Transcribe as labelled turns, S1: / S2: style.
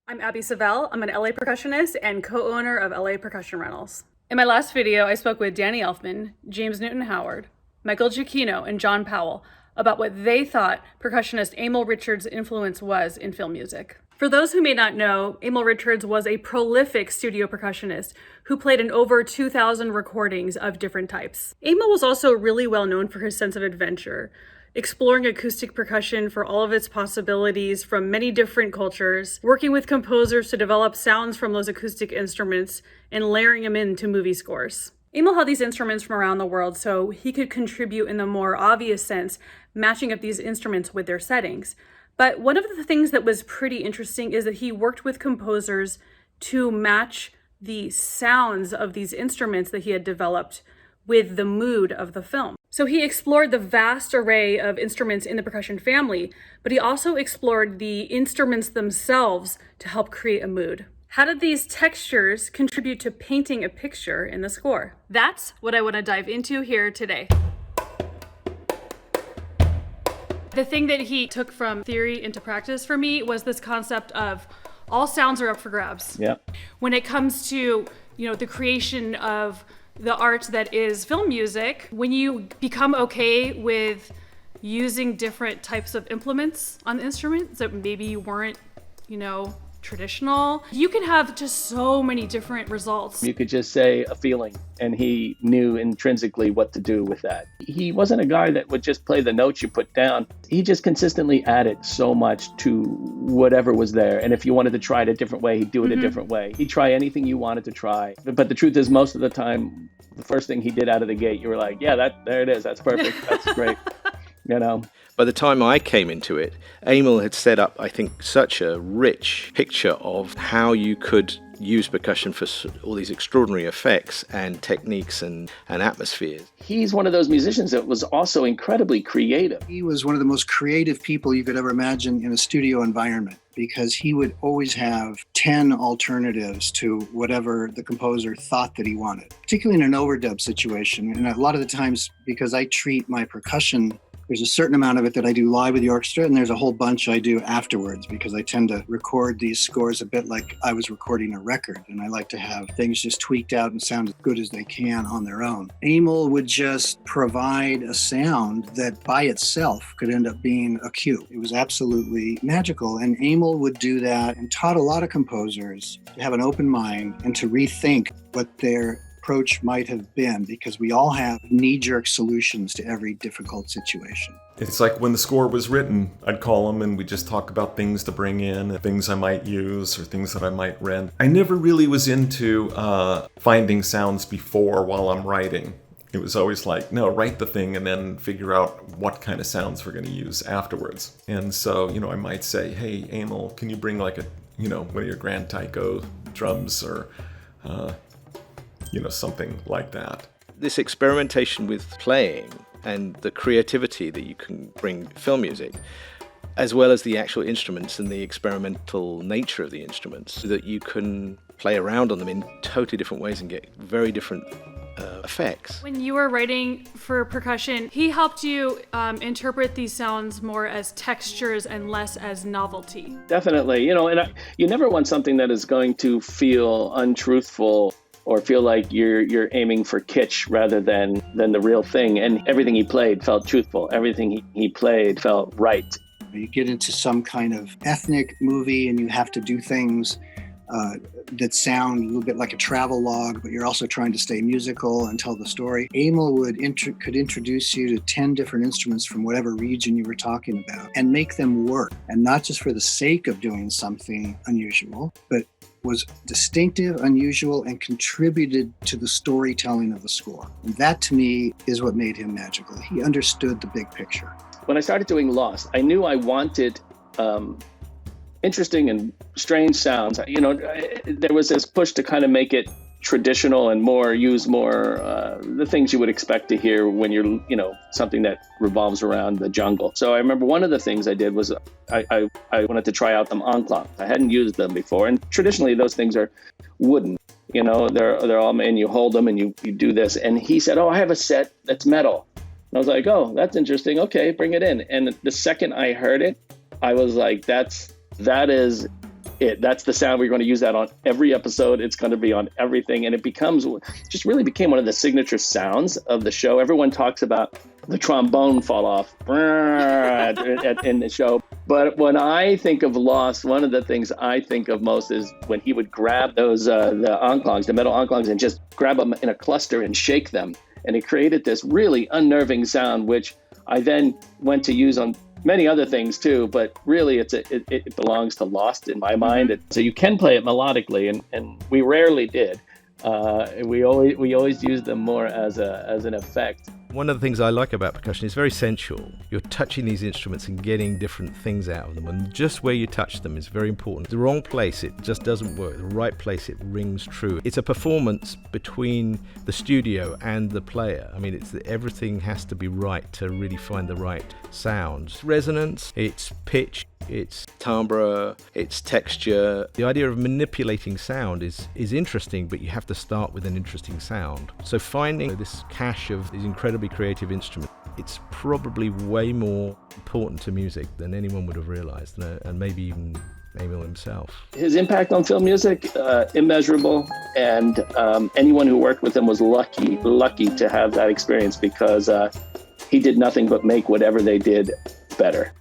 S1: I'm Abby Savell. I'm an LA percussionist and co-owner of LA Percussion Rentals. In my last video, I spoke with Danny Elfman, James Newton Howard, Michael Giacchino, and John Powell about what they thought percussionist Emil Richards' influence was in film music. For those who may not know, Emil Richards was a prolific studio percussionist who played in over 2,000 recordings of different types. Emil was also really well known for his sense of adventure, exploring acoustic percussion for all of its possibilities from many different cultures, working with composers to develop sounds from those acoustic instruments, and layering them into movie scores. Emil had these instruments from around the world, so he could contribute in the more obvious sense, matching up these instruments with their settings. But one of the things that was pretty interesting is that he worked with composers to match the sounds of these instruments that he had developed with the mood of the film. So he explored the vast array of instruments in the percussion family, but he also explored the instruments themselves to help create a mood. How did these textures contribute to painting a picture in the score? That's what I want to dive into here today. The thing that he took from theory into practice for me was this concept of all sounds are up for grabs.
S2: Yeah.
S1: When it comes to, the creation of the art that is film music, when you become okay with using different types of implements on the instruments that maybe you weren't, traditional, you can have just so many different results.
S2: You could just say a feeling, and he knew intrinsically what to do with that. He wasn't a guy that would just play the notes you put down. He just consistently added so much to whatever was there. And if you wanted to try it a different way, he'd do it a different way. He'd try anything you wanted to try. But the truth is, most of the time, the first thing he did out of the gate, you were like, yeah, there it is. That's perfect. That's great.
S3: By the time I came into it, Emil had set up, I think, such a rich picture of how you could use percussion for all these extraordinary effects and techniques and atmospheres.
S2: He's one of those musicians that was also incredibly creative.
S4: He was one of the most creative people you could ever imagine in a studio environment, because he would always have 10 alternatives to whatever the composer thought that he wanted, particularly in an overdub situation. And a lot of the times, because I treat my percussion, there's a certain amount of it that I do live with the orchestra, and there's a whole bunch I do afterwards, because I tend to record these scores a bit like I was recording a record, and I like to have things just tweaked out and sound as good as they can on their own. Emil would just provide a sound that by itself could end up being a cue. It was absolutely magical, and Emil would do that and taught a lot of composers to have an open mind and to rethink what their approach might have been, because we all have knee-jerk solutions to every difficult situation.
S5: It's like when the score was written, I'd call him and we'd just talk about things to bring in, things I might use or things that I might rent. I never really was into finding sounds before while I'm writing. It was always like, no, write the thing and then figure out what kind of sounds we're going to use afterwards. And so, I might say, hey, Emil, can you bring like one of your Grand Taiko drums or something like that.
S3: This experimentation with playing and the creativity that you can bring film music, as well as the actual instruments and the experimental nature of the instruments, so that you can play around on them in totally different ways and get very different effects.
S1: When you were writing for percussion, he helped you interpret these sounds more as textures and less as novelty.
S2: Definitely, and you never want something that is going to feel untruthful or feel like you're aiming for kitsch rather than the real thing. And everything he played felt truthful. Everything he played felt right.
S4: You get into some kind of ethnic movie and you have to do things that sound a little bit like a travel log, but you're also trying to stay musical and tell the story. Emil could introduce you to 10 different instruments from whatever region you were talking about and make them work. And not just for the sake of doing something unusual, but was distinctive, unusual, and contributed to the storytelling of the score. And that, to me, is what made him magical. He understood the big picture.
S2: When I started doing Lost, I knew I wanted interesting and strange sounds. There was this push to kind of make it traditional and use more the things you would expect to hear when you're, something that revolves around the jungle. So I remember one of the things I did was I wanted to try out them enclave. I hadn't used them before, and traditionally those things are wooden. They're all, and you hold them and you do this. And he said, "Oh, I have a set that's metal." And I was like, "Oh, that's interesting. Okay, bring it in." And the second I heard it, I was like, that is it. That's the sound. We're going to use that on every episode. It's going to be on everything. And it just really became one of the signature sounds of the show. Everyone talks about the trombone fall off in the show. But when I think of Lost, one of the things I think of most is when he would grab those, the onclogs, the metal onclogs, and just grab them in a cluster and shake them. And it created this really unnerving sound, which I then went to use on many other things too, but really it belongs to Lost in my mind. So you can play it melodically, and we rarely did. We always used them more as an effect.
S3: One of the things I like about percussion is very sensual. You're touching these instruments and getting different things out of them, and just where you touch them is very important. The wrong place, it just doesn't work. The right place, it rings true. It's a performance between the studio and the player. I mean, everything has to be right to really find the right sound. It's resonance, it's pitch, it's timbre, it's texture. The idea of manipulating sound is interesting, but you have to start with an interesting sound. So finding this cache of these incredibly creative instruments, it's probably way more important to music than anyone would have realized, and maybe even Emil himself.
S2: His impact on film music, immeasurable, and anyone who worked with him was lucky to have that experience, because he did nothing but make whatever they did better.